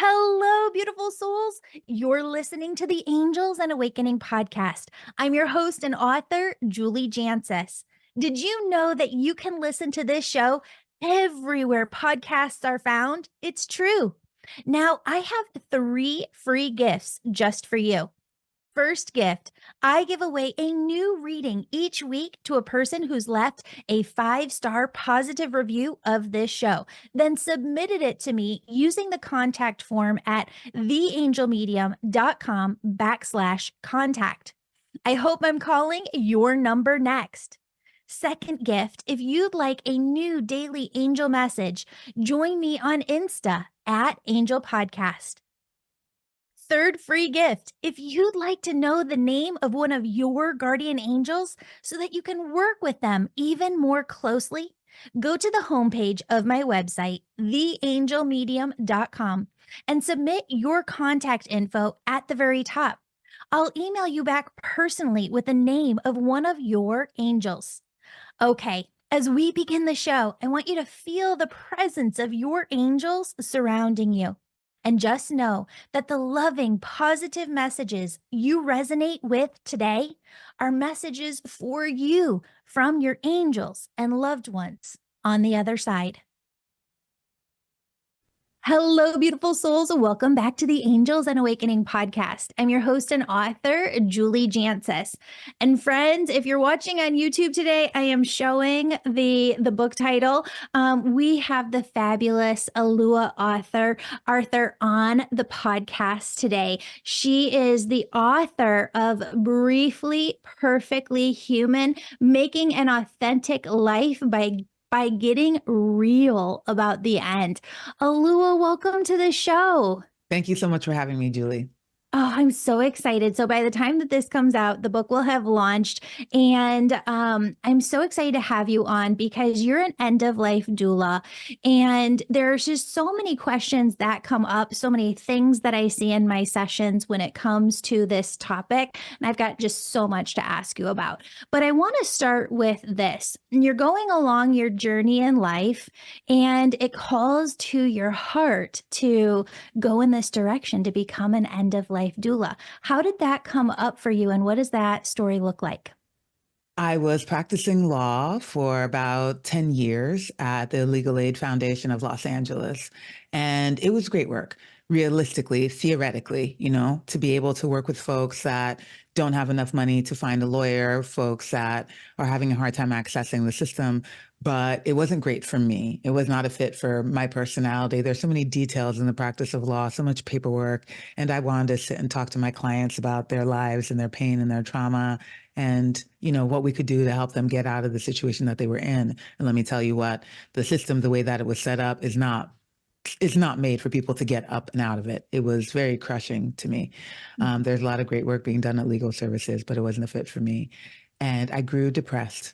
Hello, beautiful souls. You're listening to the Angels and Awakening podcast. I'm your host and author, Julie Jancis. Did you know that you can listen to this show everywhere podcasts are found? It's true. Now, I have 3 free gifts just for you. First gift, I give away a new reading each week to a person who's left a 5-star positive review of this show, then submitted it to me using the contact form at theangelmedium.com/contact. I hope I'm calling your number next. Second gift, if you'd like a new daily angel message, join me on Insta at Angel Podcast. Third free gift, if you'd like to know the name of one of your guardian angels so that you can work with them even more closely, go to the homepage of my website, theangelmedium.com, and submit your contact info at the very top. I'll email you back personally with the name of one of your angels. Okay, as we begin the show, I want you to feel the presence of your angels surrounding you. And just know that the loving, positive messages you resonate with today are messages for you from your angels and loved ones on the other side. Hello, beautiful souls. Welcome back to the Angels and Awakening podcast. I'm your host and author, Julie Jancis. And friends, if you're watching on YouTube today, I am showing the book title. We have the fabulous Alua Arthur on the podcast today. She is the author of Briefly Perfectly Human, Making an Authentic Life by getting real about the end. Alua, welcome to the show. Thank you so much for having me, Julie. Oh, I'm so excited. So by the time that this comes out, the book will have launched. And I'm so excited to have you on because you're an end-of-life doula. And there's just so many questions that come up, so many things that I see in my sessions when it comes to this topic. And I've got just so much to ask you about. But I want to start with this. You're going along your journey in life, and it calls to your heart to go in this direction to become an end-of-life doula. How did that come up for you, and what does that story look like? I was practicing law for about 10 years at the Legal Aid Foundation of Los Angeles, and it was great work. Realistically, theoretically, to be able to work with folks that don't have enough money to find a lawyer, folks that are having a hard time accessing the system. But it wasn't great for me. It was not a fit for my personality. There's so many details in the practice of law, so much paperwork. And I wanted to sit and talk to my clients about their lives and their pain and their trauma and, what we could do to help them get out of the situation that they were in. And let me tell you what, the system, the way that it was set up is not made for people to get up and out of it. It was very crushing to me. There's a lot of great work being done at legal services, but it wasn't a fit for me. And I grew depressed,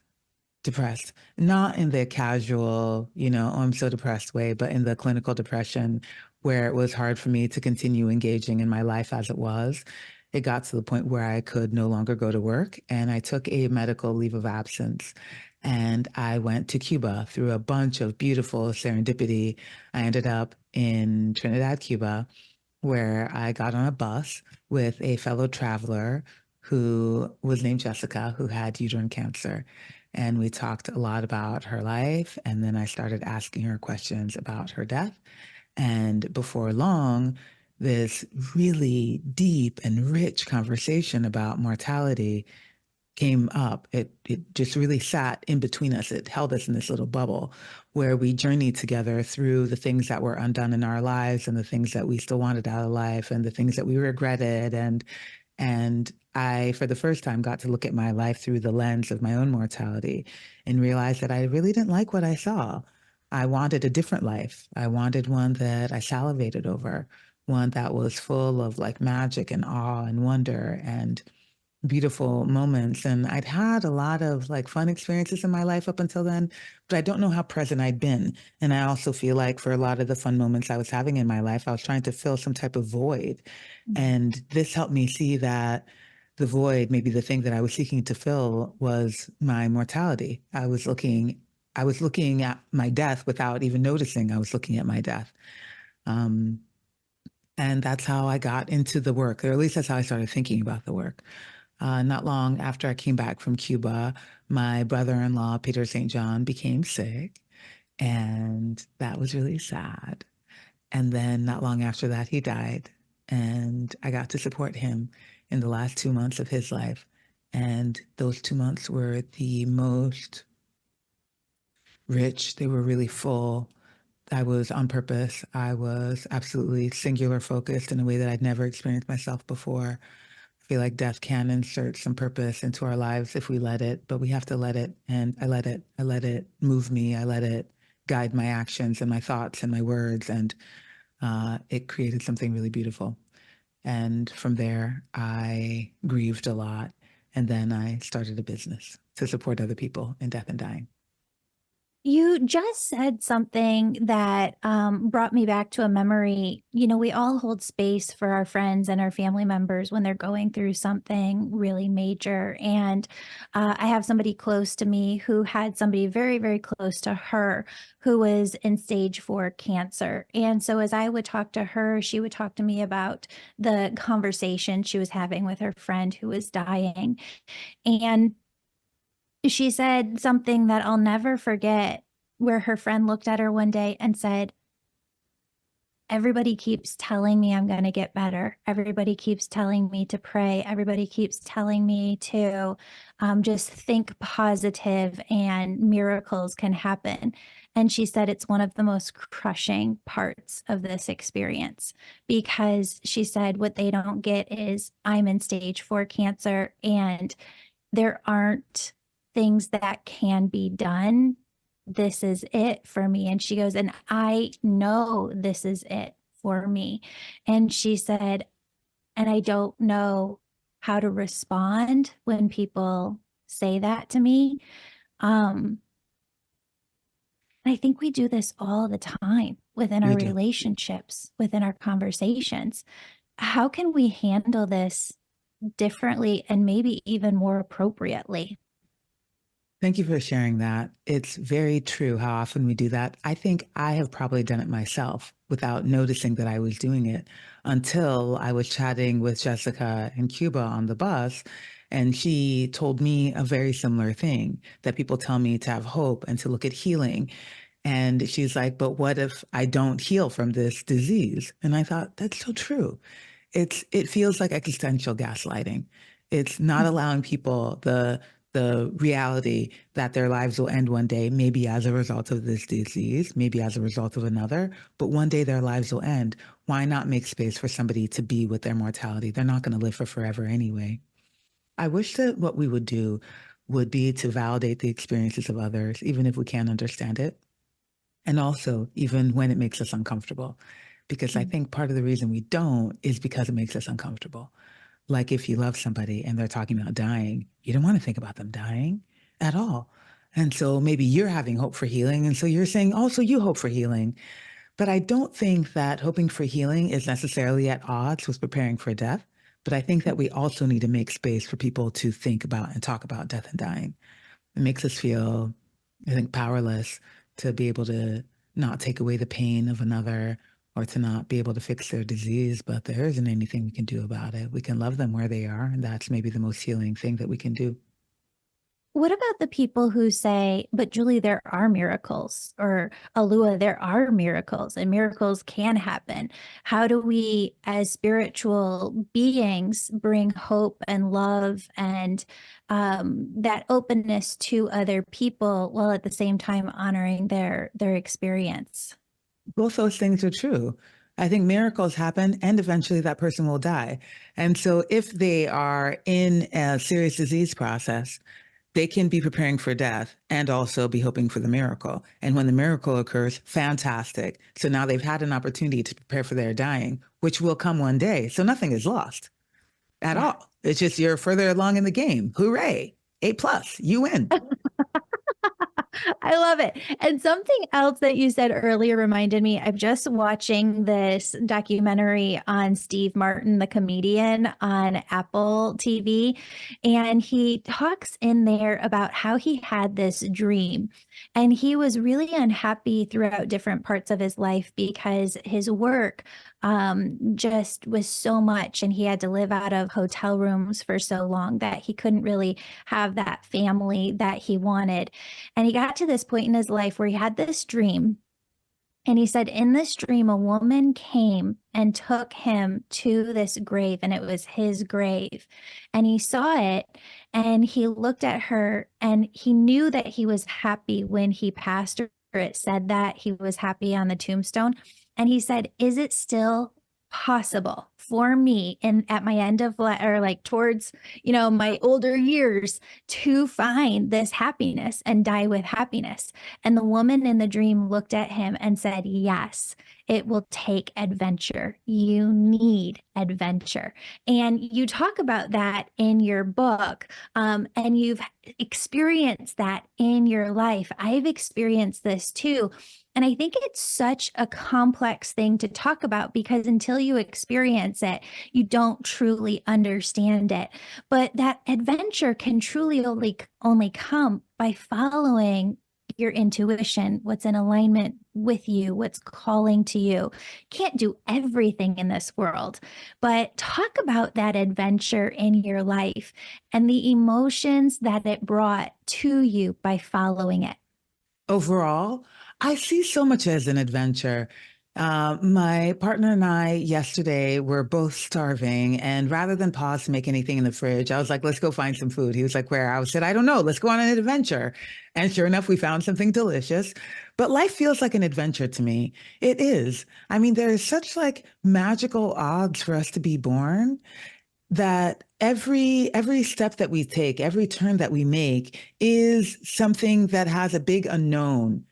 not in the casual, oh, I'm so depressed way, but in the clinical depression where it was hard for me to continue engaging in my life as it was. It got to the point where I could no longer go to work, and I took a medical leave of absence. And I went to Cuba through a bunch of beautiful serendipity. I ended up in Trinidad, Cuba, where I got on a bus with a fellow traveler who was named Jessica, who had uterine cancer. And we talked a lot about her life. And then I started asking her questions about her death. And before long, this really deep and rich conversation about mortality came up. It just really sat in between us. It held us in this little bubble where we journeyed together through the things that were undone in our lives and the things that we still wanted out of life and the things that we regretted. And I, for the first time, got to look at my life through the lens of my own mortality and realized that I really didn't like what I saw. I wanted a different life. I wanted one that I salivated over, one that was full of like magic and awe and wonder and beautiful moments. And I'd had a lot of like fun experiences in my life up until then, but I don't know how present I'd been. And I also feel like for a lot of the fun moments I was having in my life, I was trying to fill some type of void. And this helped me see that the void, maybe the thing that I was seeking to fill, was my mortality. I was looking at my death without even noticing I was looking at my death. And that's how I got into the work, or at least that's how I started thinking about the work. Not long after I came back from Cuba, my brother-in-law, Peter St. John, became sick, and that was really sad. And then not long after that, he died, and I got to support him in the last 2 months of his life. And those 2 months were the most rich. They were really full. I was on purpose. I was absolutely singular focused in a way that I'd never experienced myself before. I feel like death can insert some purpose into our lives if we let it, but we have to let it. And I let it. I let it move me. I let it guide my actions and my thoughts and my words. And it created something really beautiful. And from there, I grieved a lot. And then I started a business to support other people in death and dying. You just said something that brought me back to a memory. You know, we all hold space for our friends and our family members when they're going through something really major. And I have somebody close to me who had somebody very, very close to her who was in stage 4 cancer. And so as I would talk to her, she would talk to me about the conversation she was having with her friend who was dying. And she said something that I'll never forget, where her friend looked at her one day and said, "Everybody keeps telling me I'm gonna get better. Everybody keeps telling me to pray. Everybody keeps telling me to just think positive and miracles can happen." And she said it's one of the most crushing parts of this experience because she said what they don't get is I'm in stage 4 cancer and there aren't things that can be done. This is it for me. And she goes, and I know this is it for me. And she said, and I don't know how to respond when people say that to me. Um, I think we do this all the time within our We do. relationships, within our conversations. How can we handle this differently and maybe even more appropriately? Thank you for sharing that. It's very true how often we do that. I think I have probably done it myself without noticing that I was doing it until I was chatting with Jessica in Cuba on the bus. And she told me a very similar thing that people tell me to have hope and to look at healing. And she's like, but what if I don't heal from this disease? And I thought, that's so true. It feels like existential gaslighting. It's not allowing people the reality that their lives will end one day, maybe as a result of this disease, maybe as a result of another, but one day their lives will end. Why not make space for somebody to be with their mortality? They're not going to live for forever anyway. I wish that what we would do would be to validate the experiences of others, even if we can't understand it. And also, even when it makes us uncomfortable, because I Mm. think part of the reason we don't is because it makes us uncomfortable. Like if you love somebody and they're talking about dying, you don't want to think about them dying at all. And so maybe you're having hope for healing. And so you're saying also you hope for healing. But I don't think that hoping for healing is necessarily at odds with preparing for death. But I think that we also need to make space for people to think about and talk about death and dying. It makes us feel, I think, powerless to be able to not take away the pain of another or to not be able to fix their disease, but there isn't anything we can do about it. We can love them where they are, and that's maybe the most healing thing that we can do. What about the people who say, but Julie, there are miracles, or Alua, there are miracles and miracles can happen? How do we, as spiritual beings, bring hope and love and that openness to other people while at the same time honoring their experience? Both those things are true. I think miracles happen and eventually that person will die. And so if they are in a serious disease process, they can be preparing for death and also be hoping for the miracle. And when the miracle occurs, fantastic. So now they've had an opportunity to prepare for their dying, which will come one day. So nothing is lost at Yeah. all. It's just you're further along in the game. Hooray. A plus, you win. I love it. And something else that you said earlier reminded me, I'm just watching this documentary on Steve Martin, the comedian, on Apple TV. And he talks in there about how he had this dream. And he was really unhappy throughout different parts of his life because his work just was so much. And he had to live out of hotel rooms for so long that he couldn't really have that family that he wanted. And he got to this point in his life where he had this dream. And he said, in this dream, a woman came and took him to this grave, and it was his grave. And he saw it and he looked at her and he knew that he was happy when he passed her. It said that he was happy on the tombstone. And he said, is it still possible for me in at my end of life, or like towards, my older years, to find this happiness and die with happiness? And the woman in the dream looked at him and said, yes, it will take adventure. You need adventure. And you talk about that in your book, and you've experienced that in your life. I've experienced this too. And I think it's such a complex thing to talk about because until you experience it, you don't truly understand it. But that adventure can truly only come by following your intuition, what's in alignment with you, what's calling to you. Can't do everything in this world, but talk about that adventure in your life and the emotions that it brought to you by following it. Overall, I see so much as an adventure. My partner and I yesterday were both starving, and rather than pause to make anything in the fridge, I was like, let's go find some food. He was like, where? I said, I don't know. Let's go on an adventure. And sure enough, we found something delicious. But life feels like an adventure to me. It is. I mean, there is such like magical odds for us to be born that every step that we take, every turn that we make is something that has a big unknown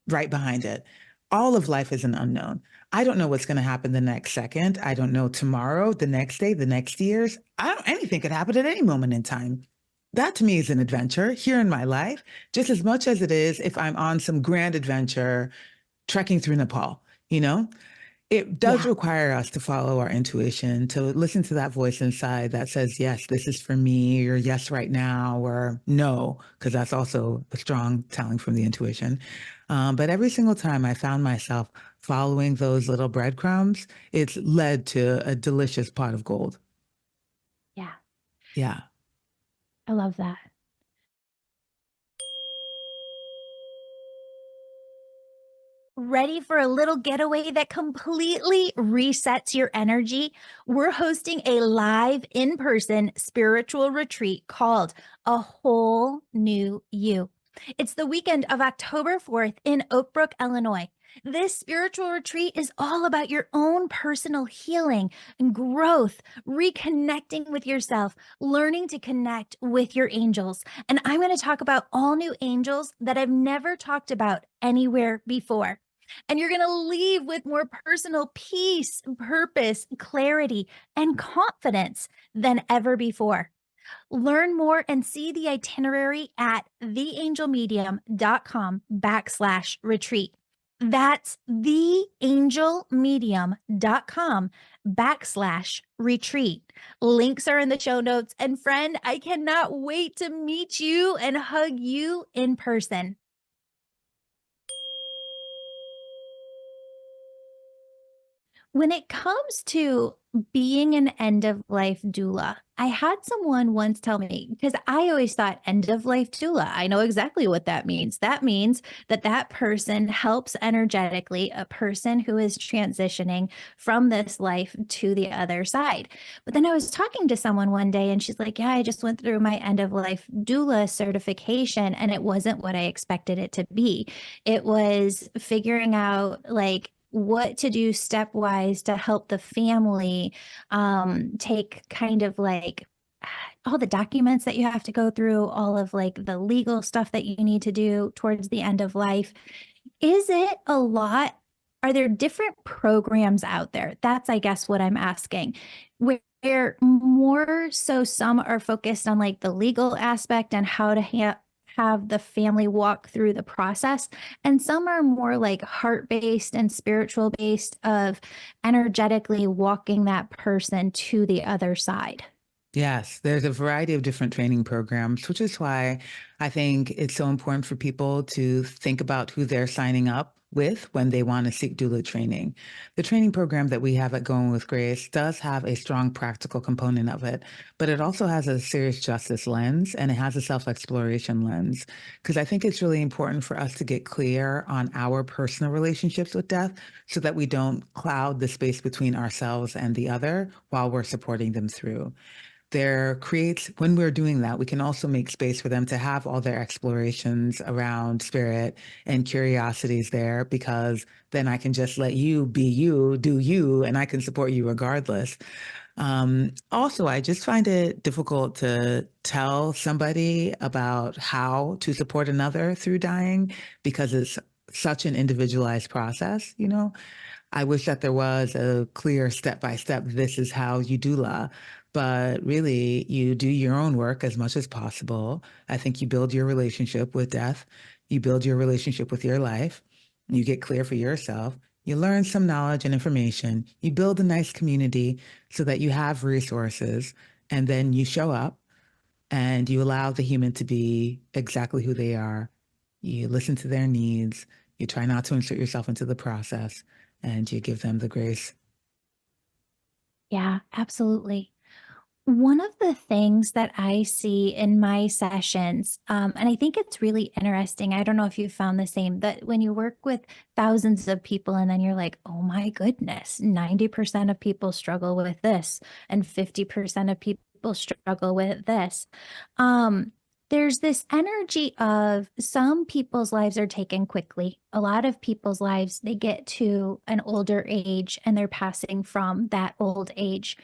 right behind it. All of life is an unknown. I don't know what's going to happen the next second. I don't know tomorrow, the next day, the next years. Anything could happen at any moment in time. That to me is an adventure here in my life, just as much as it is if I'm on some grand adventure trekking through Nepal, you know? It does Yeah. require us to follow our intuition, to listen to that voice inside that says, yes, this is for me, or yes, right now, or no, because that's also a strong telling from the intuition. But every single time I found myself following those little breadcrumbs, it's led to a delicious pot of gold. Yeah. Yeah. I love that. Ready for a little getaway that completely resets your energy? We're hosting a live in-person spiritual retreat called A Whole New You. It's the weekend of October 4th in Oak Brook, Illinois. This spiritual retreat is all about your own personal healing and growth, reconnecting with yourself, learning to connect with your angels. And I'm going to talk about all new angels that I've never talked about anywhere before. And you're going to leave with more personal peace, purpose, clarity, and confidence than ever before. Learn more and see the itinerary at theangelmedium.com/retreat. That's theangelmedium.com/retreat. Links are in the show notes. And friend, I cannot wait to meet you and hug you in person. When it comes to being an end of life doula, I had someone once tell me, because I always thought end of life doula, I know exactly what that means. That means that that person helps energetically a person who is transitioning from this life to the other side. But then I was talking to someone one day and she's like, yeah, I just went through my end of life doula certification and it wasn't what I expected it to be. It was figuring out like, what to do stepwise to help the family take kind of like all the documents that you have to go through, all of like the legal stuff that you need to do towards the end of life. Is it a lot? Are there different programs out there? That's, I guess, what I'm asking. Where more so some are focused on like the legal aspect and how to have the family walk through the process, and some are more like heart-based and spiritual based of energetically walking that person to the other side. Yes, there's a variety of different training programs, which is why I think it's so important for people to think about who they're signing up with when they want to seek doula training. The training program that we have at Going with Grace does have a strong practical component of it, but it also has a serious justice lens and it has a self-exploration lens. Because I think it's really important for us to get clear on our personal relationships with death so that we don't cloud the space between ourselves and the other while we're supporting them through. There creates when we're doing that, we can also make space for them to have all their explorations around spirit and curiosities there, because then I can just let you be you, do you, and I can support you regardless. Also, I just find it difficult to tell somebody about how to support another through dying because it's such an individualized process, you know? I wish that there was a clear step by step, this is how you doula. But really, you do your own work as much as possible. I think you build your relationship with death, you build your relationship with your life, you get clear for yourself, you learn some knowledge and information, you build a nice community so that you have resources, and then you show up and you allow the human to be exactly who they are. You listen to their needs. You try not to insert yourself into the process, and you give them the grace. Yeah, absolutely. One of the things that I see in my sessions, and I think it's really interesting, I don't know if you found the same, that when you work with thousands of people and then you're like, oh my goodness, 90% of people struggle with this, and 50% of people struggle with this. Um, there's this energy of some people's lives are taken quickly. A lot of people's lives, they get to an older age and they're passing from that old age.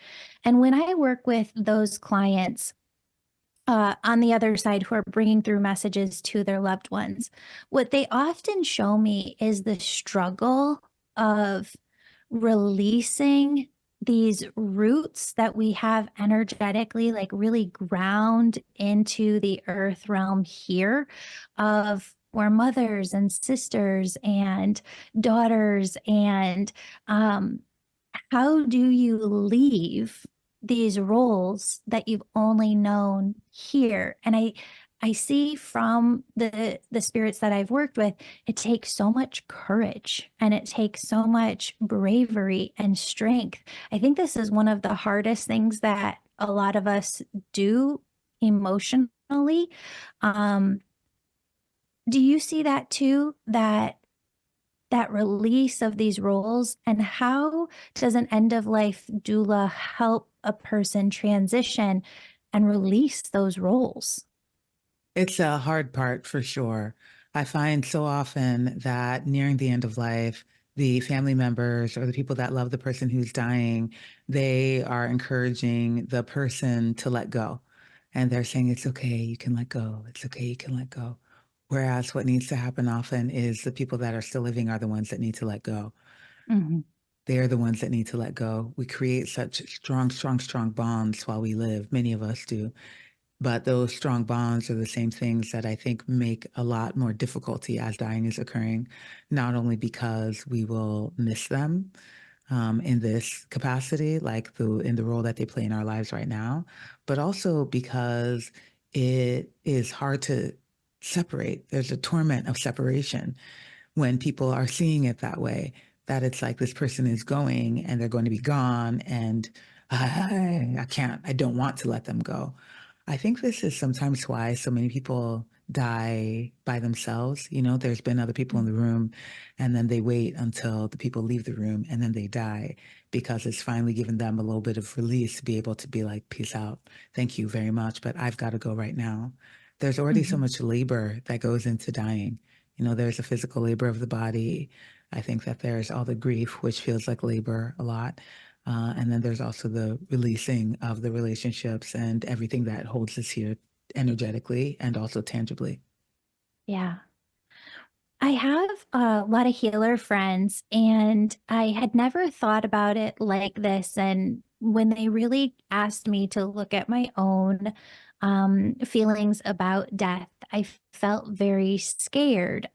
And when I work with those clients on the other side who are bringing through messages to their loved ones, what they often show me is the struggle of releasing these roots that we have energetically, like really ground into the earth realm here of we're mothers and sisters and daughters and how do you leave these roles that you've only known here? And I see from the spirits that I've worked with, it takes so much courage and it takes so much bravery and strength. I think this is one of the hardest things that a lot of us do emotionally. Um, do you see that too? That release of these roles, and how does an end of life doula help a person transition and release those roles? It's a hard part for sure. I find so often that nearing the end of life, the family members or the people that love the person who's dying, they are encouraging the person to let go. And they're saying, it's okay, you can let go. It's okay, you can let go. Whereas what needs to happen often is the people that are still living are the ones that need to let go. Mhm. They're the ones that need to let go. We create such strong, strong, strong bonds while we live. Many of us do. But those strong bonds are the same things that I think make a lot more difficulty as dying is occurring, not only because we will miss them in this capacity, like in the role that they play in our lives right now, but also because it is hard to separate. There's a torment of separation when people are seeing it that way, that it's like this person is going and they're going to be gone and I can't, I don't want to let them go. I think this is sometimes why so many people die by themselves. You know, there's been other people in the room and then they wait until the people leave the room and then they die because it's finally given them a little bit of release to be able to be like, peace out. Thank you very much, but I've got to go right now. There's already so Mhm. much labor that goes into dying. You know, there's a physical labor of the body. I think that there's all the grief, which feels like labor a lot. And then there's also the releasing of the relationships and everything that holds us here energetically and also tangibly. Yeah. I have a lot of healer friends, and I had never thought about it like this. And when they really asked me to look at my own feelings about death. I felt very scared,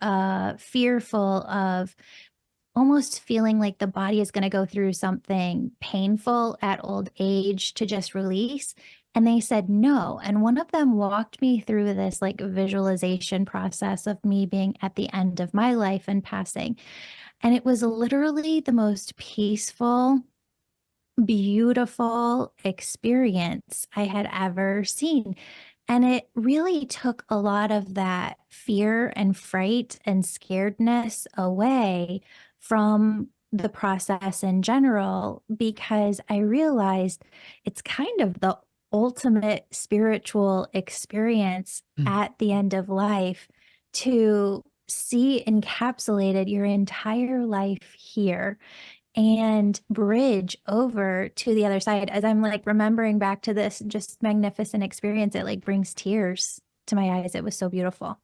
fearful of almost feeling like the body is going to go through something painful at old age to just release. And they said no. And one of them walked me through this like visualization process of me being at the end of my life and passing. And it was literally the most peaceful, beautiful experience I had ever seen. And it really took a lot of that fear and fright and scaredness away from the process in general, because I realized it's kind of the ultimate spiritual experience Mm. at the end of life to see encapsulated your entire life here and bridge over to the other side. As I'm like remembering back to this just magnificent experience, it like brings tears to my eyes. It was so beautiful.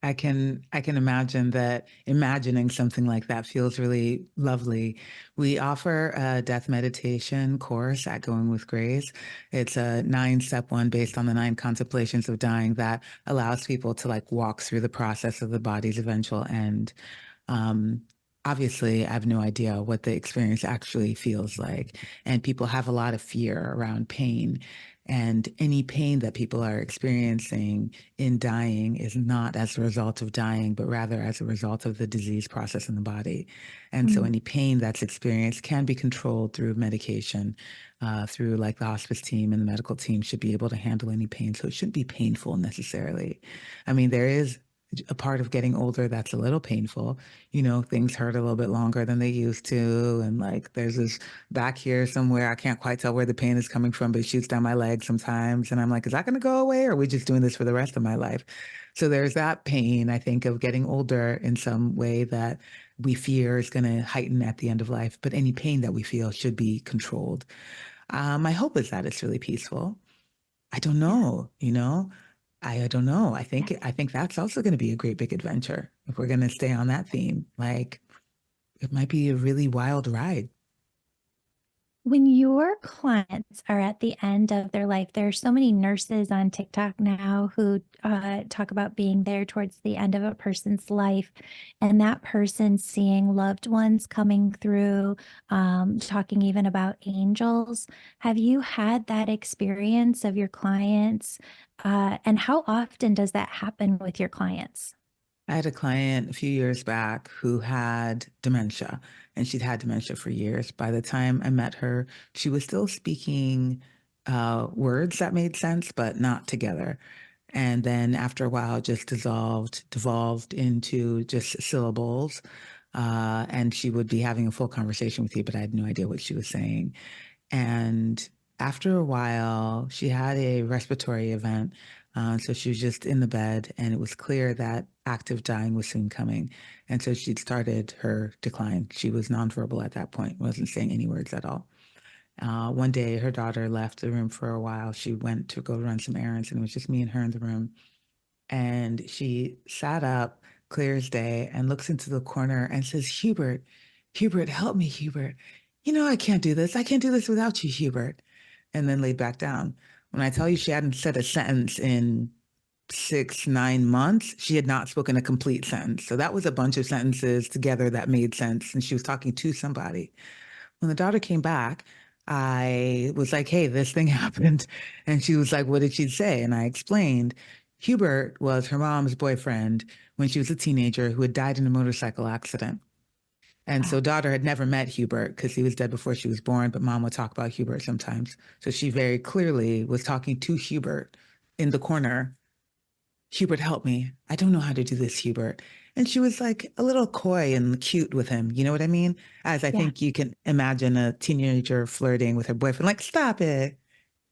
I can imagine that imagining something like that feels really lovely. We offer a death meditation course at Going with Grace. It's a 9-step one based on the 9 contemplations of dying that allows people to like walk through the process of the body's eventual end. Um, Obviously, I have no idea what the experience actually feels like. And people have a lot of fear around pain. And any pain that people are experiencing in dying is not as a result of dying, but rather as a result of the disease process in the body. And so Mm, any pain that's experienced can be controlled through medication, through like the hospice team and the medical team should be able to handle any pain. So it shouldn't be painful necessarily. I mean, there is a part of getting older that's a little painful. Things hurt a little bit longer than they used to. And like there's this back here somewhere, I can't quite tell where the pain is coming from, but it shoots down my leg sometimes. And I'm like, is that going to go away? Or are we just doing this for the rest of my life? So there's that pain, I think, of getting older in some way that we fear is going to heighten at the end of life. But any pain that we feel should be controlled. My hope is that it's really peaceful. I don't yeah. know, I don't know. I Yeah. think I think that's also going to be a great big adventure if we're going to stay on that theme. Like it might be a really wild ride. When your clients are at the end of their life, there are so many nurses on TikTok now who talk about being there towards the end of a person's life and that person seeing loved ones coming through, talking even about angels. Have you had that experience of your clients? And how often does that happen with your clients? I had a client a few years back who had dementia, and she'd had dementia for years. By the time I met her, she was still speaking words that made sense, but not together. And then after a while, just devolved into just syllables. And she would be having a full conversation with you, but I had no idea what she was saying. And after a while, she had a respiratory event. So she was just in the bed, and it was clear that active dying was soon coming. And so she'd started her decline. She was nonverbal at that point, wasn't saying any words at all. One day, her daughter left the room for a while. She went to go run some errands, and it was just me and her in the room. And she sat up, clear as day, and looks into the corner and says, Hubert, Hubert, help me, Hubert. I can't do this. I can't do this without you, Hubert. And then laid back down. When I tell you she hadn't said a sentence in 6, 9 months, she had not spoken a complete sentence. So that was a bunch of sentences together that made sense. And she was talking to somebody. When the daughter came back, I was like, hey, this thing happened. And she was like, what did she say? And I explained. Hubert was her mom's boyfriend when she was a teenager who had died in a motorcycle accident. And Wow. so daughter had never met Hubert because he was dead before she was born, but mom would talk about Hubert sometimes. So she very clearly was talking to Hubert in the corner. Hubert, help me. I don't know how to do this, Hubert. And she was like a little coy and cute with him. You know what I mean? As I Yeah. think you can imagine a teenager flirting with her boyfriend, like, stop it,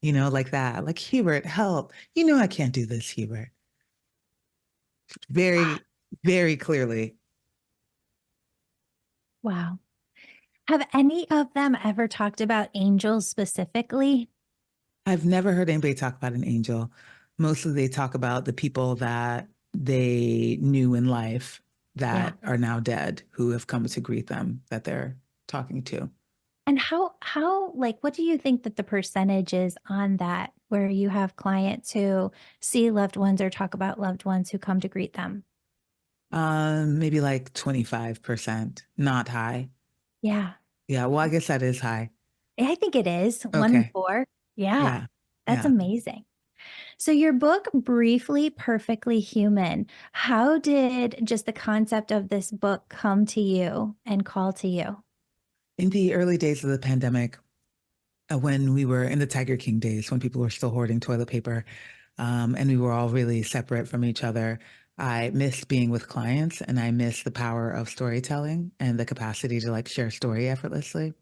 like that. Like, Hubert, help. I can't do this, Hubert. Very, very clearly. Wow. Have any of them ever talked about angels specifically? I've never heard anybody talk about an angel. Mostly they talk about the people that they knew in life Yeah. that are now dead, who have come to greet them that they're talking to. And how like what do you think that the percentage is on that where you have clients who see loved ones or talk about loved ones who come to greet them? Maybe like 25%, not high. Yeah. Yeah, well, I guess that is high. I think it is 1 in Okay. 4. Yeah. Yeah. That's Yeah. amazing. So your book, Briefly Perfectly Human, how did just the concept of this book come to you and call to you? In the early days of the pandemic, when we were in the Tiger King days, when people were still hoarding toilet paper, and we were all really separate from each other, I missed being with clients and I missed the power of storytelling and the capacity to like share story effortlessly.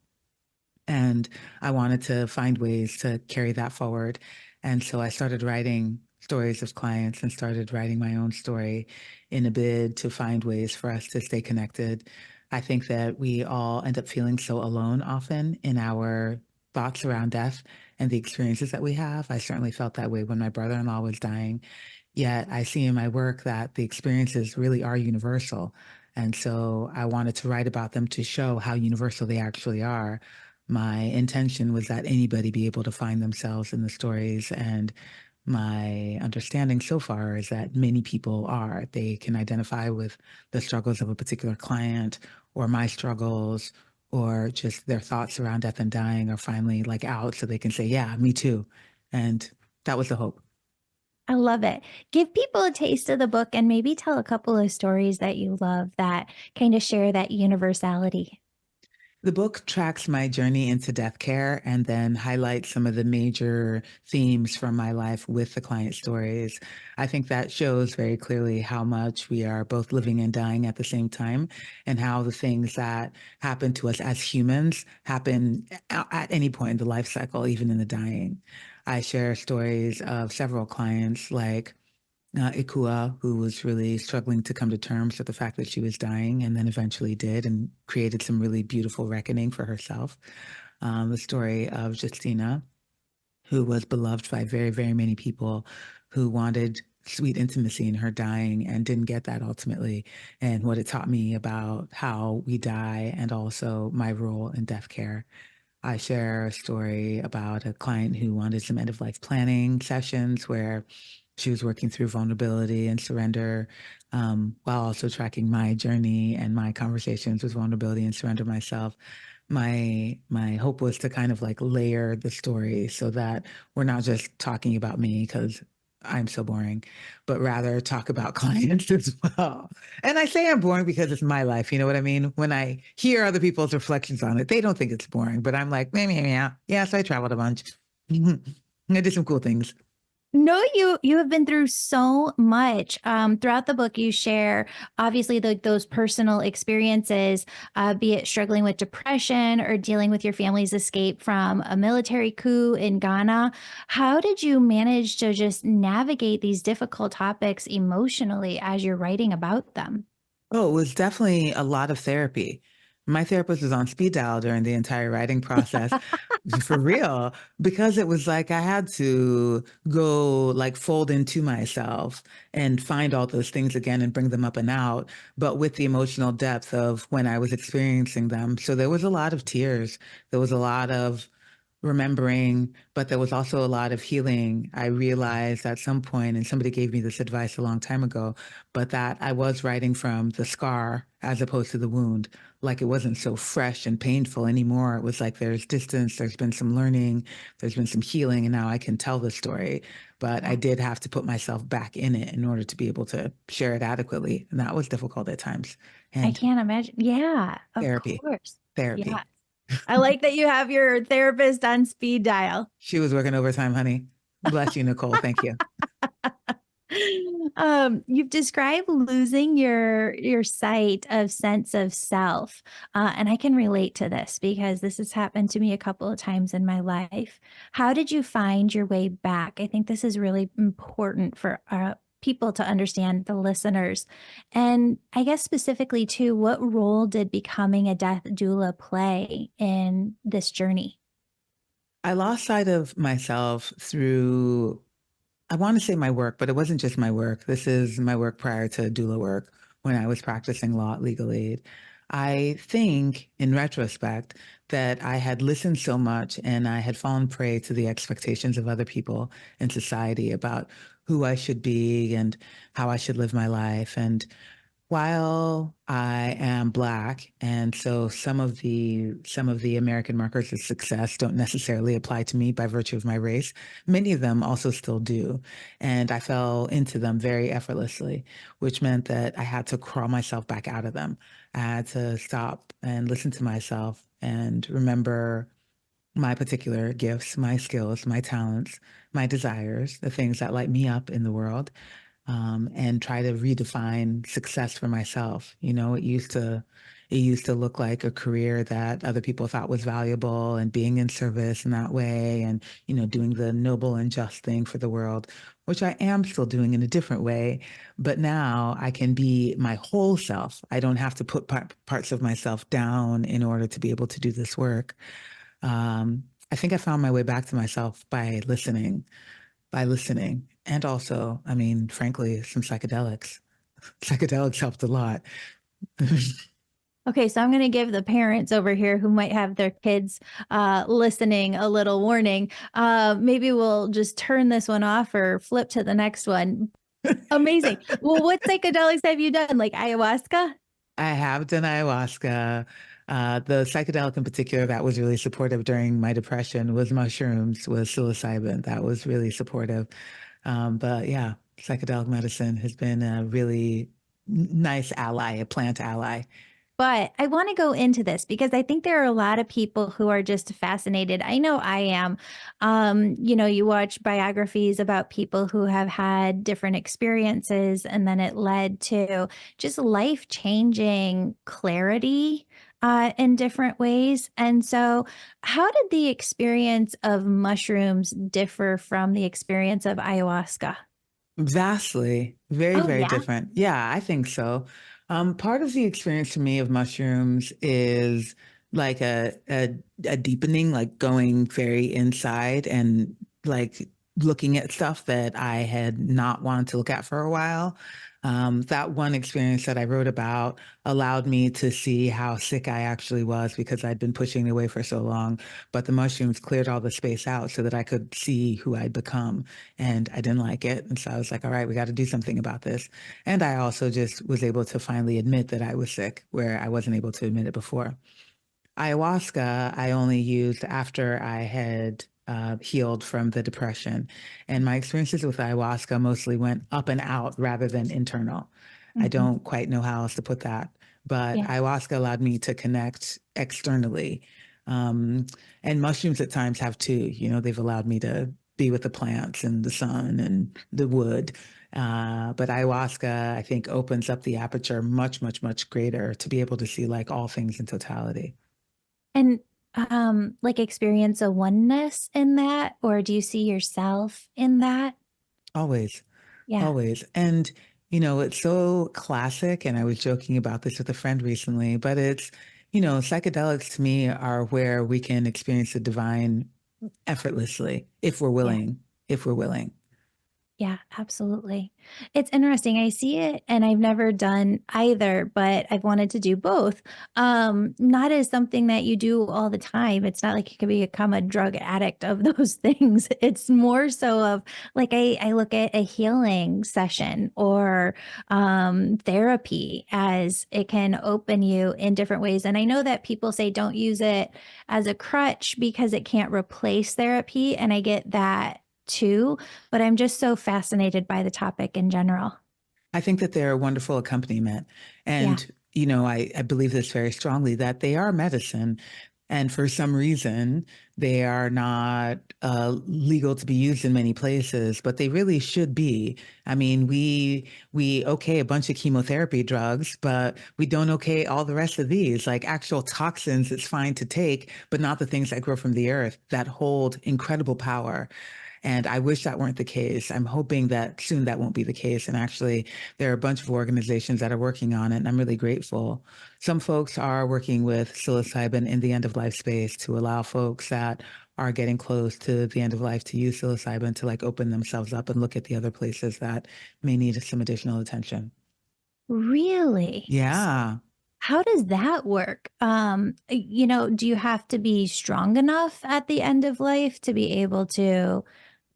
And I wanted to find ways to carry that forward. And so I started writing stories of clients and started writing my own story in a bid to find ways for us to stay connected. I think that we all end up feeling so alone often in our thoughts around death and the experiences that we have. I certainly felt that way when my brother-in-law was dying. Yet I see in my work that the experiences really are universal. And so I wanted to write about them to show how universal they actually are. My intention was that anybody be able to find themselves in the stories. And my understanding so far is that many people are. They can identify with the struggles of a particular client or my struggles or just their thoughts around death and dying are finally like out so they can say, yeah, me too. And that was the hope. I love it. Give people a taste of the book and maybe tell a couple of stories that you love that kind of share that universality. The book tracks my journey into death care and then highlights some of the major themes from my life with the client stories. I think that shows very clearly how much we are both living and dying at the same time, and how the things that happen to us as humans happen at any point in the life cycle, even in the dying. I share stories of several clients like Ikua, who was really struggling to come to terms with the fact that she was dying and then eventually did and created some really beautiful reckoning for herself. The story of Justina, who was beloved by very, very many people who wanted sweet intimacy in her dying and didn't get that ultimately, and what it taught me about how we die and also my role in death care. I share a story about a client who wanted some end of life planning sessions where she was working through vulnerability and surrender, while also tracking my journey and my conversations with vulnerability and surrender myself. My hope was to kind of like layer the story so that we're not just talking about me because I'm so boring, but rather talk about clients as well. And I say I'm boring because it's my life. You know what I mean? When I hear other people's reflections on it, they don't think it's boring, but I'm like, yeah. Yes, I traveled a bunch. I did some cool things. No, you have been through so much. Throughout the book, you share obviously those personal experiences, be it struggling with depression or dealing with your family's escape from a military coup in Ghana. How did you manage to just navigate these difficult topics emotionally as you're writing about them? Oh, it was definitely a lot of therapy. My therapist was on speed dial during the entire writing process, for real, because it was like I had to go like fold into myself and find all those things again and bring them up and out, but with the emotional depth of when I was experiencing them. So there was a lot of tears. There was a lot of remembering, but there was also a lot of healing. I realized at some point, and somebody gave me this advice a long time ago, but that I was writing from the scar as opposed to the wound. Like it wasn't so fresh and painful anymore. It was like there's distance, there's been some learning, there's been some healing, and now I can tell the story. But I Yeah, did have to put myself back in it in order to be able to share it adequately. And that was difficult at times. I And can't imagine. Yeah, of therapy, course. Yeah. therapy. I like that you have your therapist on speed dial. She was working overtime, honey. Bless you, Nicole. Thank you. You've described losing your sight of sense of self, and I can relate to this because this has happened to me a couple of times in my life. How did you find your way back? I think this is really important for people to understand, the listeners, and I guess specifically too, what role did becoming a death doula play in this journey? I lost sight of myself through, I want to say my work, but it wasn't just my work. This is my work prior to doula work when I was practicing law at legal aid. I think in retrospect that I had listened so much and I had fallen prey to the expectations of other people in society about who I should be and how I should live my life. And while I am Black, and so some of the American markers of success don't necessarily apply to me by virtue of my race, many of them also still do. And I fell into them very effortlessly, which meant that I had to crawl myself back out of them. I had to stop and listen to myself and remember my particular gifts, my skills, my talents, my desires, the things that light me up in the world, and try to redefine success for myself. It used to look like a career that other people thought was valuable and being in service in that way and, doing the noble and just thing for the world, which I am still doing in a different way. But now I can be my whole self. I don't have to put parts of myself down in order to be able to do this work. I think I found my way back to myself by listening. And also, I mean, frankly, some psychedelics. Psychedelics helped a lot. Okay, so I'm going to give the parents over here who might have their kids listening a little warning. Maybe we'll just turn this one off or flip to the next one. Amazing. Well, what psychedelics have you done? Like ayahuasca? I have done ayahuasca. The psychedelic in particular that was really supportive during my depression was mushrooms, was psilocybin. That was really supportive. But yeah, psychedelic medicine has been a really nice ally, a plant ally. But I want to go into this because I think there are a lot of people who are just fascinated. I know I am. You watch biographies about people who have had different experiences, and then it led to just life changing clarity in different ways. And so, how did the experience of mushrooms differ from the experience of ayahuasca? Vastly, very, Oh, very yeah. different. Yeah, I think so. Part of the experience to me of mushrooms is like a deepening, like going very inside and like looking at stuff that I had not wanted to look at for a while. That one experience that I wrote about allowed me to see how sick I actually was because I'd been pushing it away for so long. But the mushrooms cleared all the space out so that I could see who I'd become, and I didn't like it. And so I was like, all right, we got to do something about this. And I also just was able to finally admit that I was sick where I wasn't able to admit it before. Ayahuasca, I only used after I had healed from the depression. And my experiences with ayahuasca mostly went up and out rather than internal. I Mhm. don't quite know how else to put that, but Yeah. ayahuasca allowed me to connect externally. Um, and mushrooms at times have too. They've allowed me to be with the plants and the sun and the wood. But ayahuasca, I think, opens up the aperture much, much, much greater to be able to see like all things in totality. And, like, experience a oneness in that, or do you see yourself in that? Always, Yeah, always. And, it's so classic. And I was joking about this with a friend recently, but psychedelics to me are where we can experience the divine effortlessly if we're yeah. willing, if we're willing. Yeah, absolutely. It's interesting. I see it and I've never done either, but I've wanted to do both. Not as something that you do all the time. It's not like you can become a drug addict of those things. It's more so of like I look at a healing session or therapy as it can open you in different ways. And I know that people say don't use it as a crutch because it can't replace therapy. And I get that too, but I'm just so fascinated by the topic in general. I think that they're a wonderful accompaniment. Yeah, And, I believe this very strongly that they are medicine. And for some reason, they are not legal to be used in many places, but they really should be. I mean, we okay a bunch of chemotherapy drugs, but we don't okay all the rest of these, like actual toxins. It's fine to take, but not the things that grow from the earth that hold incredible power. And I wish that weren't the case. I'm hoping that soon that won't be the case. And actually, there are a bunch of organizations that are working on it, and I'm really grateful. Some folks are working with psilocybin in the end of life space to allow folks that are getting close to the end of life to use psilocybin to like open themselves up and look at the other places that may need some additional attention. really. Yeah. How does that work? Do you have to be strong enough at the end of life to be able to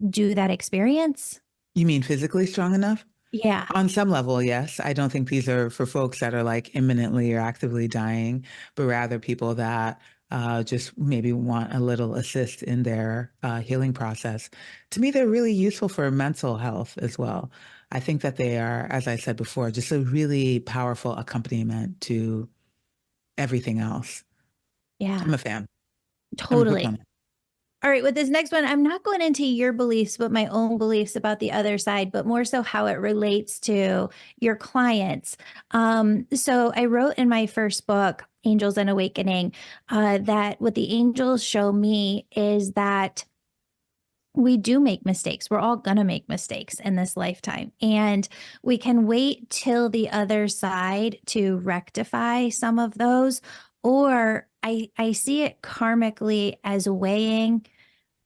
do that experience? You mean physically strong enough? Yeah. On some level, yes. I don't think these are for folks that are like imminently or actively dying, but rather people that just maybe want a little assist in their healing process. To me, they're really useful for mental health as well. I think that they are, as I said before, just a really powerful accompaniment to everything else. Yeah. I'm a fan. I'm a Totally. proponent. All right, with this next one, I'm not going into your beliefs, but my own beliefs about the other side, but more so how it relates to your clients. So I wrote in my first book, Angels and Awakening, that what the angels show me is that we do make mistakes. We're all going to make mistakes in this lifetime. And we can wait till the other side to rectify some of those. Or I see it karmically as weighing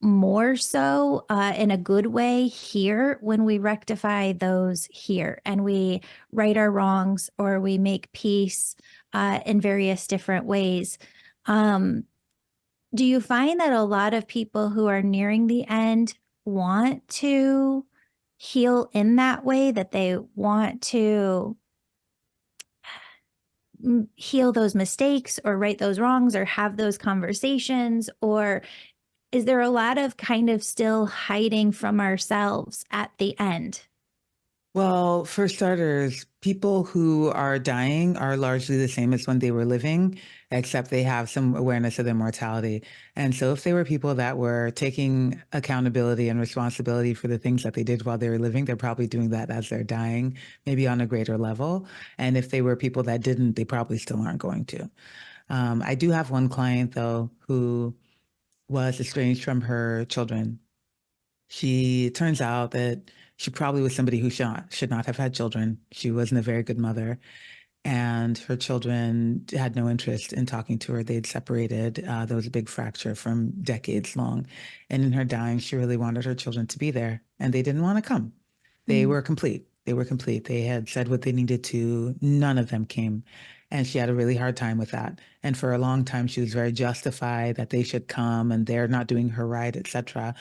more so in a good way here when we rectify those here and we right our wrongs or we make peace in various different ways. Um, do you find that a lot of people who are nearing the end want to heal in that way, that they want to heal those mistakes or right those wrongs or have those conversations? Or is there a lot of kind of still hiding from ourselves at the end? Well, for starters, people who are dying are largely the same as when they were living, except they have some awareness of their mortality. And so, if they were people that were taking accountability and responsibility for the things that they did while they were living, they're probably doing that as they're dying, maybe on a greater level. And if they were people that didn't, they probably still aren't going to. I do have one client, though, who was estranged from her children. She turns out that she probably was somebody who should not have had children. She wasn't a very good mother, and her children had no interest in talking to her. They'd separated. There was a big fracture from decades long. And in her dying, she really wanted her children to be there, and they didn't want to come. They Mm. were complete. They were complete. They had said what they needed to. None of them came. And she had a really hard time with that. And for a long time, she was very justified that they should come and they're not doing her right, etc.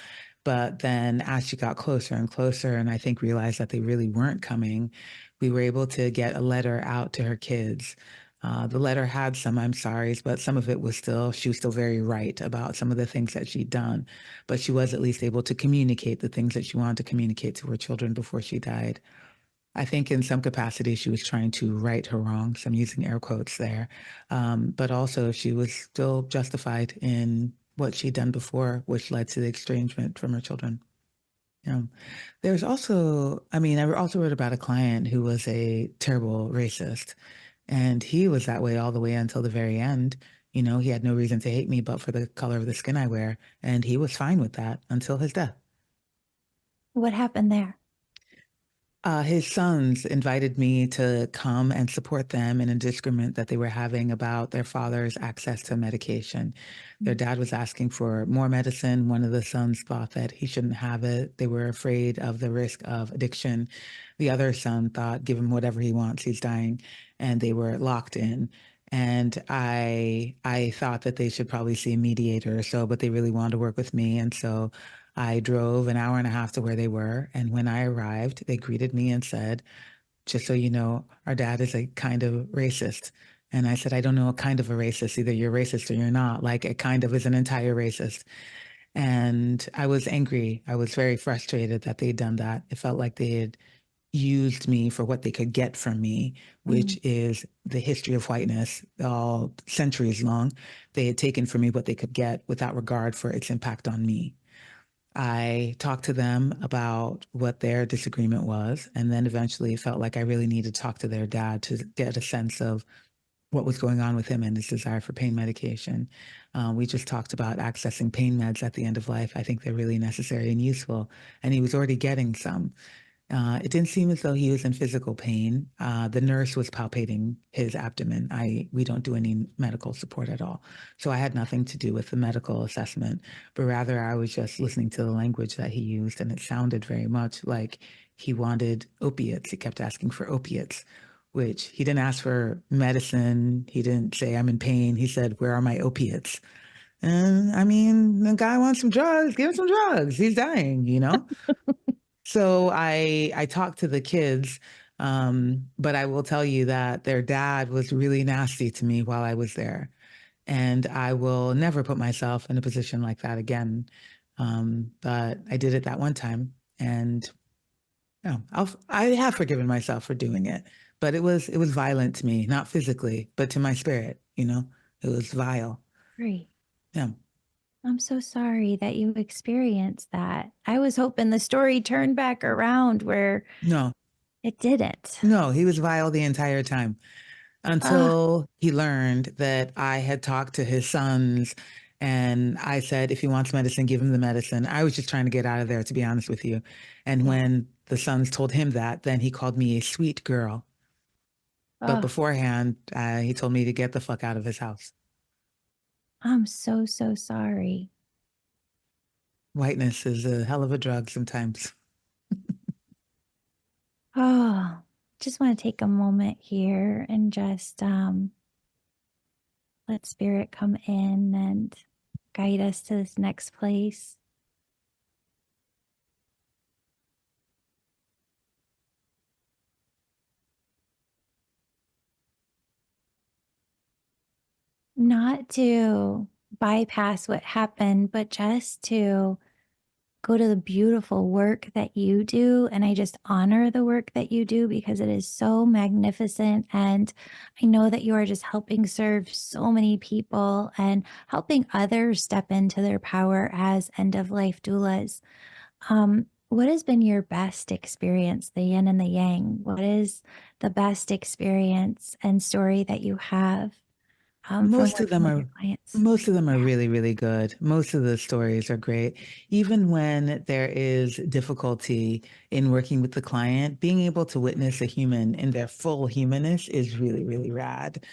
But then as she got closer and closer, and I think realized that they really weren't coming, we were able to get a letter out to her kids. The letter had some I'm sorry's, but some of it was still, she was still very right about some of the things that she'd done. But she was at least able to communicate the things that she wanted to communicate to her children before she died. I think in some capacity she was trying to right her wrongs. I'm using air quotes there. But also she was still justified in what she'd done before, which led to the estrangement from her children. Yeah. There's also, I mean, I also wrote about a client who was a terrible racist, and he was that way all the way until the very end. You know, he had no reason to hate me but for the color of the skin I wear, and he was fine with that until his death. What happened there? His sons invited me to come and support them in a disagreement that they were having about their father's access to medication. Their Mm. dad was asking for more medicine. One of the sons thought that he shouldn't have it. They were afraid of the risk of addiction. The other son thought, give him whatever he wants, he's dying. And they were locked in. And I thought that they should probably see a mediator or so, but they really wanted to work with me. And so I drove an hour and a half to where they were. And when I arrived, they greeted me and said, just so you know, our dad is a kind of racist. And I said, I don't know a kind of a racist. Either you're racist or you're not. Like a kind of is an entire racist. And I was angry. I was very frustrated that they'd done that. It felt like they had used me for what they could get from me, Mm. which is the history of whiteness, all centuries long. They had taken from me what they could get without regard for its impact on me. I talked to them about what their disagreement was, and then eventually felt like I really needed to talk to their dad to get a sense of what was going on with him and his desire for pain medication. We just talked about accessing pain meds at the end of life. I think they're really necessary and useful, and he was already getting some. It didn't seem as though he was in physical pain. The nurse was palpating his abdomen. We don't do any medical support at all. So I had nothing to do with the medical assessment, but rather I was just listening to the language that he used, and it sounded very much like he wanted opiates. He kept asking for opiates, which he didn't ask for medicine. He didn't say, I'm in pain. He said, where are my opiates? And I mean, the guy wants some drugs, give him some drugs. He's dying, you know? So I talked to the kids, but I will tell you that their dad was really nasty to me while I was there. And I will never put myself in a position like that again. But I did it that one time, and I have forgiven myself for doing it. But it was violent to me, not physically, but to my spirit. It was vile. Right. Yeah. I'm so sorry that you experienced that. I was hoping the story turned back around where No, it didn't. no, he was vile the entire time Ah, until he learned that I had talked to his sons, and I said, if he wants medicine, give him the medicine. I was just trying to get out of there, to be honest with you. And yeah. when the sons told him that, then he called me a sweet girl. But Oh, beforehand, he told me to get the fuck out of his house. I'm so, so sorry. Whiteness is a hell of a drug sometimes. Oh, just want to take a moment here and just let spirit come in and guide us to this next place. Not to bypass what happened, but just to go to the beautiful work that you do. And I just honor the work that you do because it is so magnificent. And I know that you are just helping serve so many people and helping others step into their power as end of life doulas. What has been your best experience, the yin and the yang? What is the best experience and story that you have from Most of working them with your are clients? most of them are Yeah, really, really good. Most of the stories are great. Even when there is difficulty in working with the client, being able to witness a human in their full humanness is really, really rad.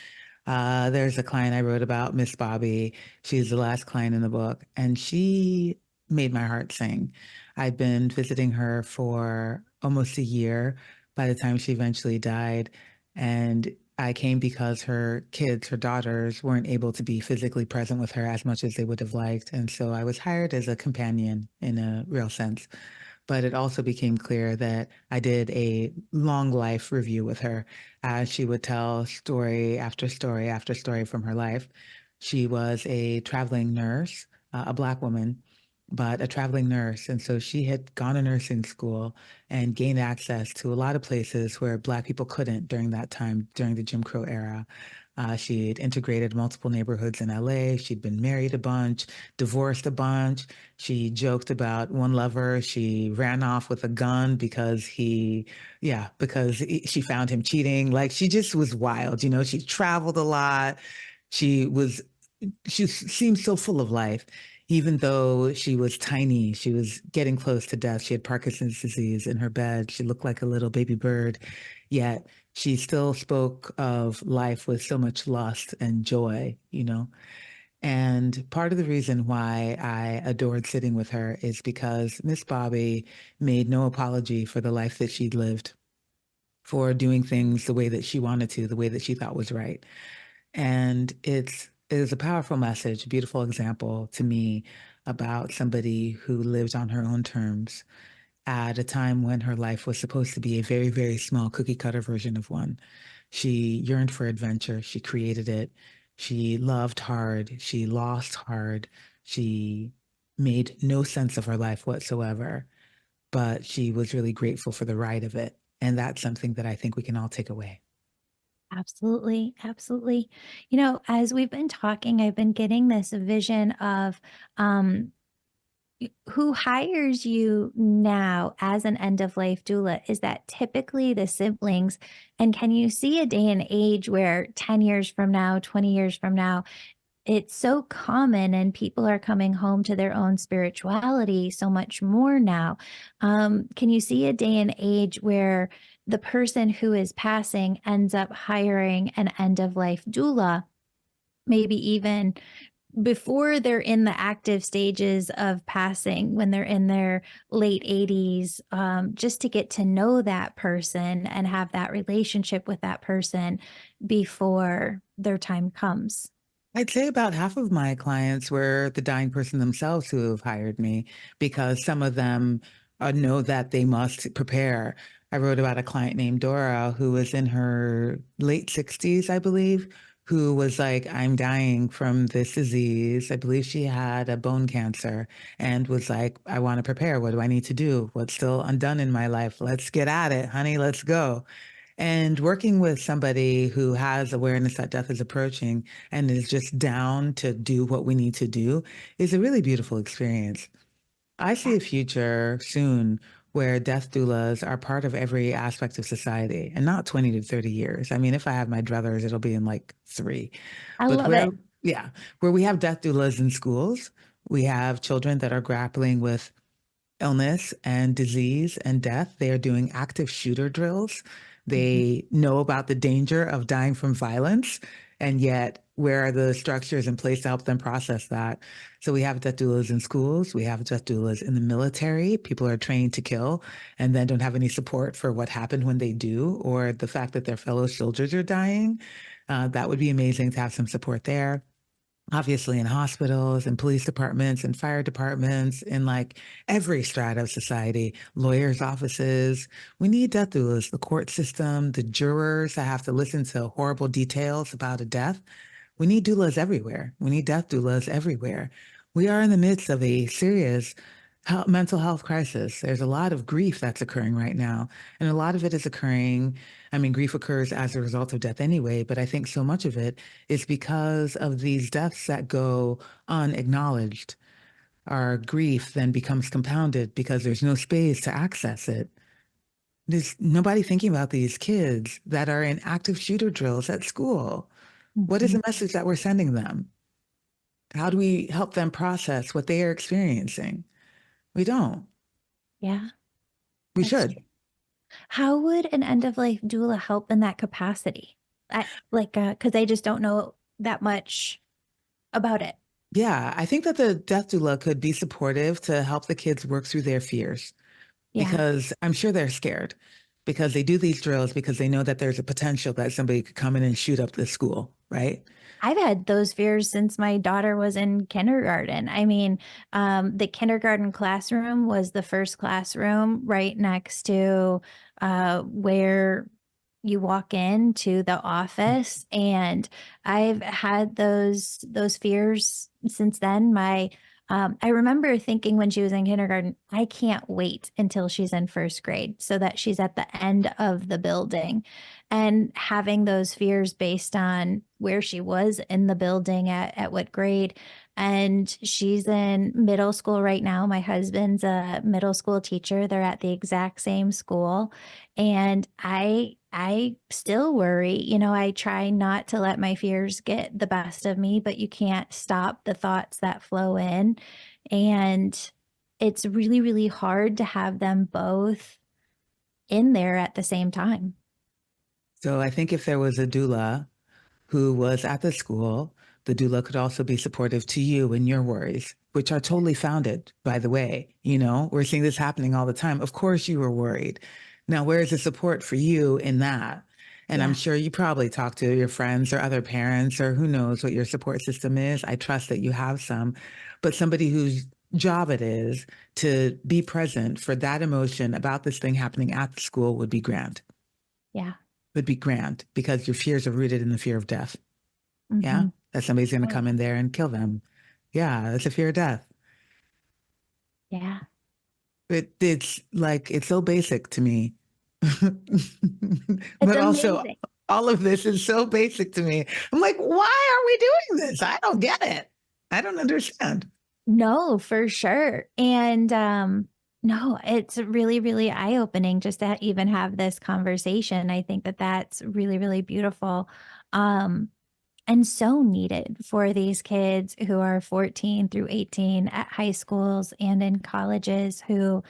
There's a client I wrote about, Miss Bobby. She's the last client in the book, and she made my heart sing. I'd been visiting her for almost a year by the time she eventually died. And I came because her kids, her daughters, weren't able to be physically present with her as much as they would have liked. And so I was hired as a companion in a real sense. But it also became clear that I did a long life review with her as she would tell story after story after story from her life. She was a traveling nurse, a Black woman, but a traveling nurse. And so she had gone to nursing school and gained access to a lot of places where Black people couldn't during that time, during the Jim Crow era. She'd integrated multiple neighborhoods in LA. She'd been married a bunch, divorced a bunch. She joked about one lover. She ran off with a gun because she found him cheating. Like she just was wild. She traveled a lot. She was, she seemed so full of life. Even though she was tiny, she was getting close to death. She had Parkinson's disease in her bed. She looked like a little baby bird, yet she still spoke of life with so much lust and joy. And part of the reason why I adored sitting with her is because Miss Bobby made no apology for the life that she'd lived, for doing things the way that she wanted to, the way that she thought was right. And it is a powerful message, a beautiful example to me about somebody who lived on her own terms at a time when her life was supposed to be a very, very small cookie cutter version of one. She yearned for adventure. She created it. She loved hard. She lost hard. She made no sense of her life whatsoever, but she was really grateful for the ride of it. And that's something that I think we can all take away. absolutely. Absolutely. As we've been talking, I've been getting this vision of um, who hires you now as an end of life doula. Is that typically the siblings? And can you see a day and age where 10 years from now, 20 years from now, it's so common and people are coming home to their own spirituality so much more now? Can you see a day and age where the person who is passing ends up hiring an end of life doula, maybe even before they're in the active stages of passing, when they're in their late 80s, just to get to know that person and have that relationship with that person before their time comes. I'd say about half of my clients were the dying person themselves who have hired me because some of them know that they must prepare. I wrote about a client named Dora who was in her late 60s, I believe, who was like, I'm dying from this disease. I believe she had a bone cancer and was like, I want to prepare. What do I need to do? What's still undone in my life? Let's get at it, honey. Let's go. And working with somebody who has awareness that death is approaching and is just down to do what we need to do is a really beautiful experience. I see Yeah, a future soon where death doulas are part of every aspect of society and not 20 to 30 years. I mean, if I have my druthers, it'll be in like 3. I But love it. yeah, where we have death doulas in schools, we have children that are grappling with illness and disease and death. They are doing active shooter drills. Mhm. They know about the danger of dying from violence, and yet where are the structures in place to help them process that? So we have death doulas in schools. We have death doulas in the military. People are trained to kill and then don't have any support for what happened when they do, or the fact that their fellow soldiers are dying. That would be amazing to have some support there, obviously in hospitals and police departments and fire departments, in like every strata of society, lawyers' offices. We need death doulas, the court system, the jurors that have to listen to horrible details about a death. We need doulas everywhere. We need death doulas everywhere. We are in the midst of a serious mental health crisis. There's a lot of grief that's occurring right now. And a lot of it is occurring, I mean, grief occurs as a result of death anyway, but I think so much of it is because of these deaths that go unacknowledged. Our grief then becomes compounded because there's no space to access it. There's nobody thinking about these kids that are in active shooter drills at school. What is Mhm. the message that we're sending them? How do we help them process what they are experiencing? We don't. Yeah, We that's should. true. How would an end of life doula help in that capacity? Because I just don't know that much about it. Yeah, I think that the death doula could be supportive to help the kids work through their fears Yeah. because I'm sure they're scared because they do these drills because they know that there's a potential that somebody could come in and shoot up the school, right? I've had those fears since my daughter was in kindergarten. I mean, the kindergarten classroom was the first classroom right next to where you walk into the office, and I've had those fears since then. I remember thinking when she was in kindergarten, I can't wait until she's in first grade so that she's at the end of the building, and having those fears based on where she was in the building at what grade. And she's in middle school right now. My husband's a middle school teacher. They're at the exact same school. And I still worry. I try not to let my fears get the best of me, but you can't stop the thoughts that flow in. And it's really, really hard to have them both in there at the same time. So I think if there was a doula who was at the school, the doula could also be supportive to you in your worries, which are totally founded, by the way. You know, we're seeing this happening all the time. Of course, you were worried. Now, where is the support for you in that? And I'm Yeah. sure you probably talk to your friends or other parents, or who knows what your support system is. I trust that you have some, but somebody whose job it is to be present for that emotion about this thing happening at the school Yeah. would be grand because your fears are rooted in the fear of death. Yeah, Hmm. that somebody's going to Oh, come in there and kill them. Yeah, it's a fear of death. yeah. It's like it's so basic to me. It's But also amazing. all of this is so basic to me. I'm like, why are we doing this? I don't get it. I don't understand. No, for sure. And no, it's really, really eye-opening just to even have this conversation. I think that that's really, really beautiful. Um, and so needed for these kids who are 14 through 18 at high schools and in colleges, who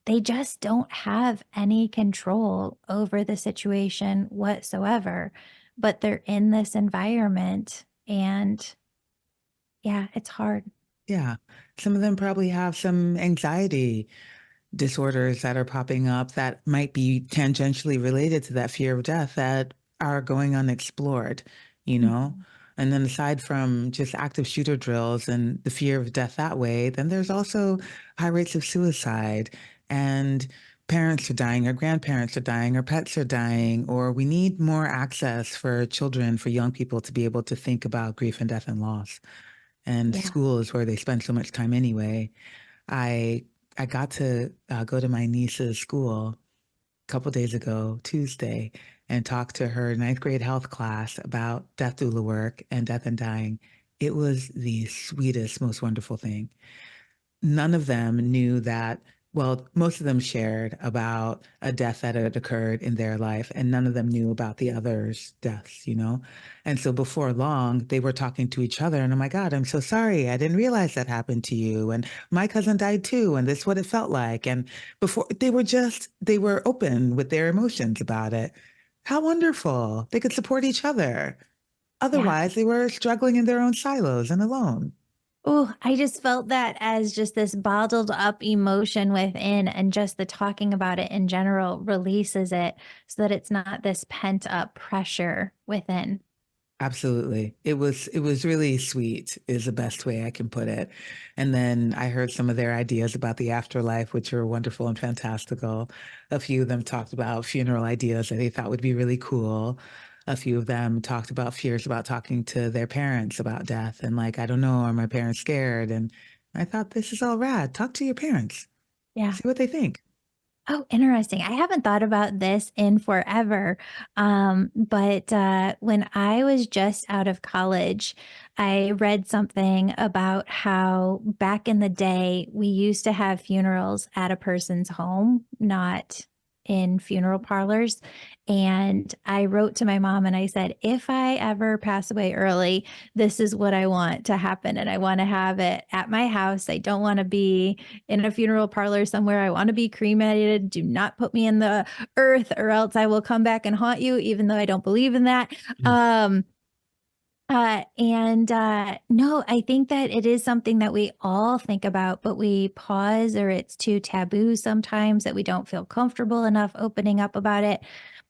they just don't have any control over the situation whatsoever, but they're in this environment, and Yeah, it's hard. Yeah. Some of them probably have some anxiety disorders that are popping up that might be tangentially related to that fear of death that are going unexplored, you know? Mhm. And then aside from just active shooter drills and the fear of death that way, then there's also high rates of suicide and parents are dying or grandparents are dying or pets are dying, or we need more access for children, for young people to be able to think about grief and death and loss. And Yeah. school is where they spend so much time anyway. I I got to go to my niece's school a couple days ago, Tuesday, and talk to her ninth grade health class about death doula work and death and dying. It was the sweetest, most wonderful thing. None of them knew that, well, most of them shared about a death that had occurred in their life, and none of them knew about the others' deaths, you know? And so before long, they were talking to each other, and oh my God, I'm so sorry. I didn't realize that happened to you. And my cousin died too, and this is what it felt like. And before they were open with their emotions about it. How wonderful. They could support each other. Yeah. Otherwise, they were struggling in their own silos and alone. Oh, I just felt that as just this bottled up emotion within, and just the talking about it in general releases it so that it's not this pent up pressure within. Absolutely. It was really sweet is the best way I can put it. And then I heard some of their ideas about the afterlife, which are wonderful and fantastical. A few of them talked about funeral ideas that they thought would be really cool. A few of them talked about fears about talking to their parents about death and like, I don't know, are my parents scared? And I thought this is all rad. Talk to your parents. Yeah. See what they think. Oh, interesting. I haven't thought about this in forever. But when I was just out of college, I read something about how back in the day, we used to have funerals at a person's home, not in funeral parlors. And I wrote to my mom and I said, if I ever pass away early, this is what I want to happen. And I want to have it at my house. I don't want to be in a funeral parlor somewhere. I want to be cremated. Do not put me in the earth, or else I will come back and haunt you, even though I don't believe in that. Mm. Um, no, I think that it is something that we all think about, but we pause, or it's too taboo sometimes that we don't feel comfortable enough opening up about it.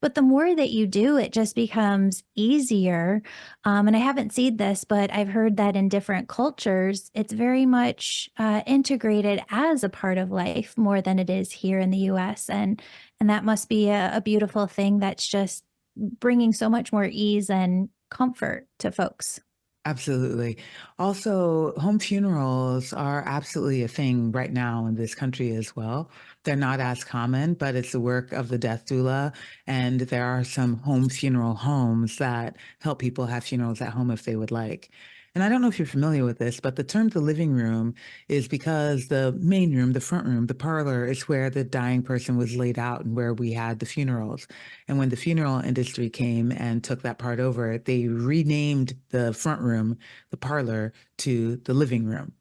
But the more that you do, it just becomes easier. And I haven't seen this, but I've heard that in different cultures, it's very much integrated as a part of life more than it is here in the U.S. And that must be a beautiful thing that's just bringing so much more ease and comfort to folks. Absolutely. Also, home funerals are absolutely a thing right now in this country as well. They're not as common, but it's the work of the death doula. And there are some home funeral homes that help people have funerals at home if they would like. And I don't know if you're familiar with this, but the term the living room is because the main room, the front room, the parlor is where the dying person was laid out and where we had the funerals. And when the funeral industry came and took that part over, they renamed the front room, the parlor, to the living room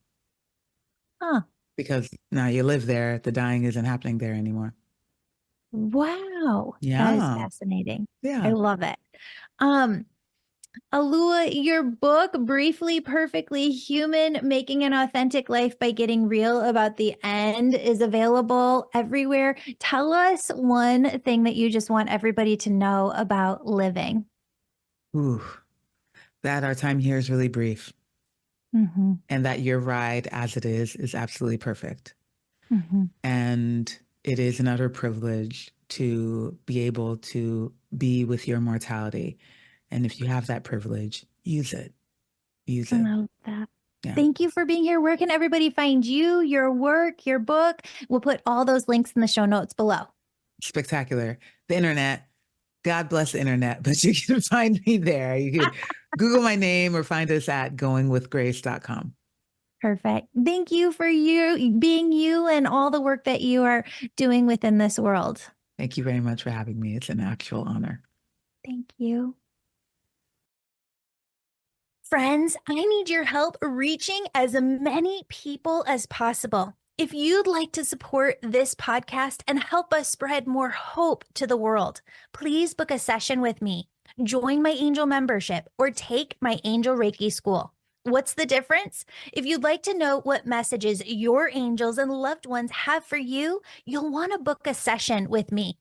Huh. because now you live there, the dying isn't happening there anymore. Wow. That is Yeah. fascinating. I Yeah. love it. Um, Alua, your book, Briefly Perfectly Human, Making an Authentic Life by Getting Real About the End, is available everywhere. Tell us one thing that you just want everybody to know about living. Ooh, that our time here is really brief Hmm. and that your ride as it is absolutely perfect. Hmm. And it is an utter privilege to be able to be with your mortality. And if you have that privilege, use it. Use I it. love that. Yeah. Thank you for being here. Where can everybody find you, your work, your book? We'll put all those links in the show notes below. Spectacular. The internet. God bless the internet, but you can find me there. You could Google my name or find us at goingwithgrace.com. Perfect. Thank you for you being you and all the work that you are doing within this world. Thank you very much for having me. It's an actual honor. Thank you. Friends, I need your help reaching as many people as possible. If you'd like to support this podcast and help us spread more hope to the world, please book a session with me, join my angel membership, or take my angel Reiki school. What's the difference? If you'd like to know what messages your angels and loved ones have for you, you'll want to book a session with me.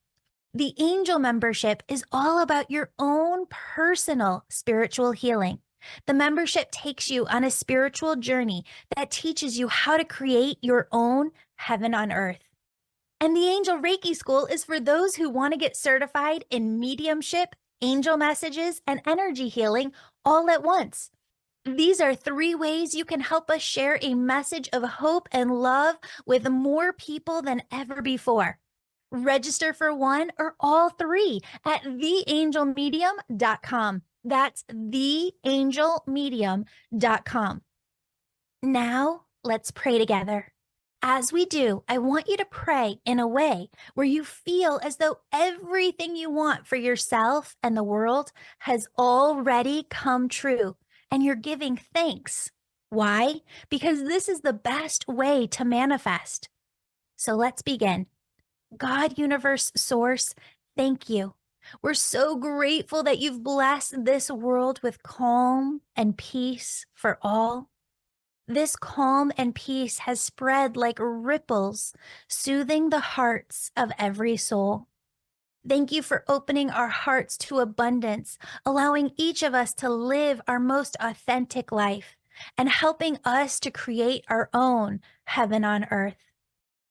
The angel membership is all about your own personal spiritual healing. The membership takes you on a spiritual journey that teaches you how to create your own heaven on earth. And the Angel Reiki School is for those who want to get certified in mediumship, angel messages, and energy healing all at once. These are 3 ways you can help us share a message of hope and love with more people than ever before. Register for one or all 3 at theangelmedium.com. That's theangelmedium.com. Now, let's pray together. As we do, I want you to pray in a way where you feel as though everything you want for yourself and the world has already come true, and you're giving thanks. Why? Because this is the best way to manifest. So let's begin. God, universe, source, thank you. We're so grateful that you've blessed this world with calm and peace for all. This calm and peace has spread like ripples, soothing the hearts of every soul. Thank you for opening our hearts to abundance, allowing each of us to live our most authentic life, and helping us to create our own heaven on earth.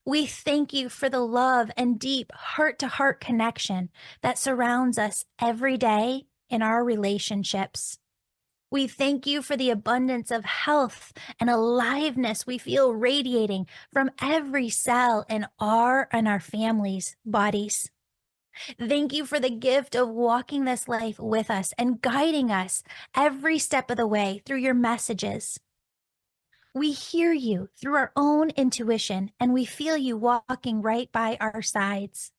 We thank you for the love and deep heart-to-heart connection that surrounds us every day in our relationships. We thank you for the abundance of health and aliveness we feel radiating from every cell in our and our families' bodies. Thank you for the gift of walking this life with us and guiding us every step of the way through your messages. We hear you through our own intuition, and we feel you walking right by our sides,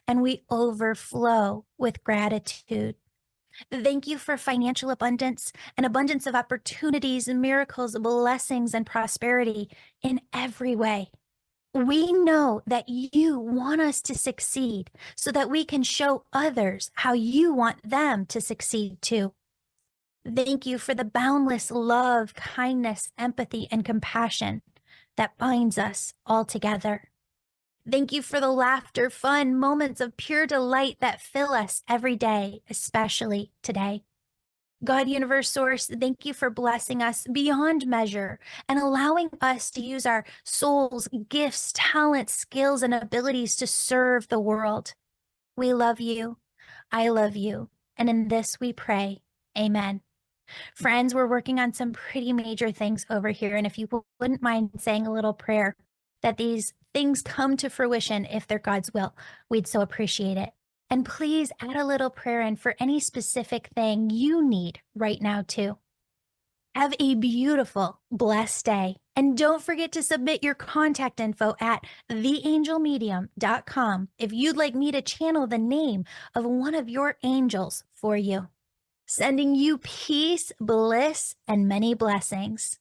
and we overflow with gratitude. Thank you for financial abundance, an abundance of opportunities, miracles, blessings, and prosperity in every way. We know that you want us to succeed so that we can show others how you want them to succeed too. Thank you for the boundless love, kindness, empathy, and compassion that binds us all together. Thank you for the laughter, fun, moments of pure delight that fill us every day, especially today. God, universe, source, thank you for blessing us beyond measure and allowing us to use our souls, gifts, talents, skills, and abilities to serve the world. We love you. I love you. And in this we pray. Amen. Friends, we're working on some pretty major things over here. And if you wouldn't mind saying a little prayer that these things come to fruition if they're God's will, we'd so appreciate it. And please add a little prayer in for any specific thing you need right now, too. Have a beautiful, blessed day. And don't forget to submit your contact info at theangelmedium.com if you'd like me to channel the name of one of your angels for you. Sending you peace, bliss, and many blessings.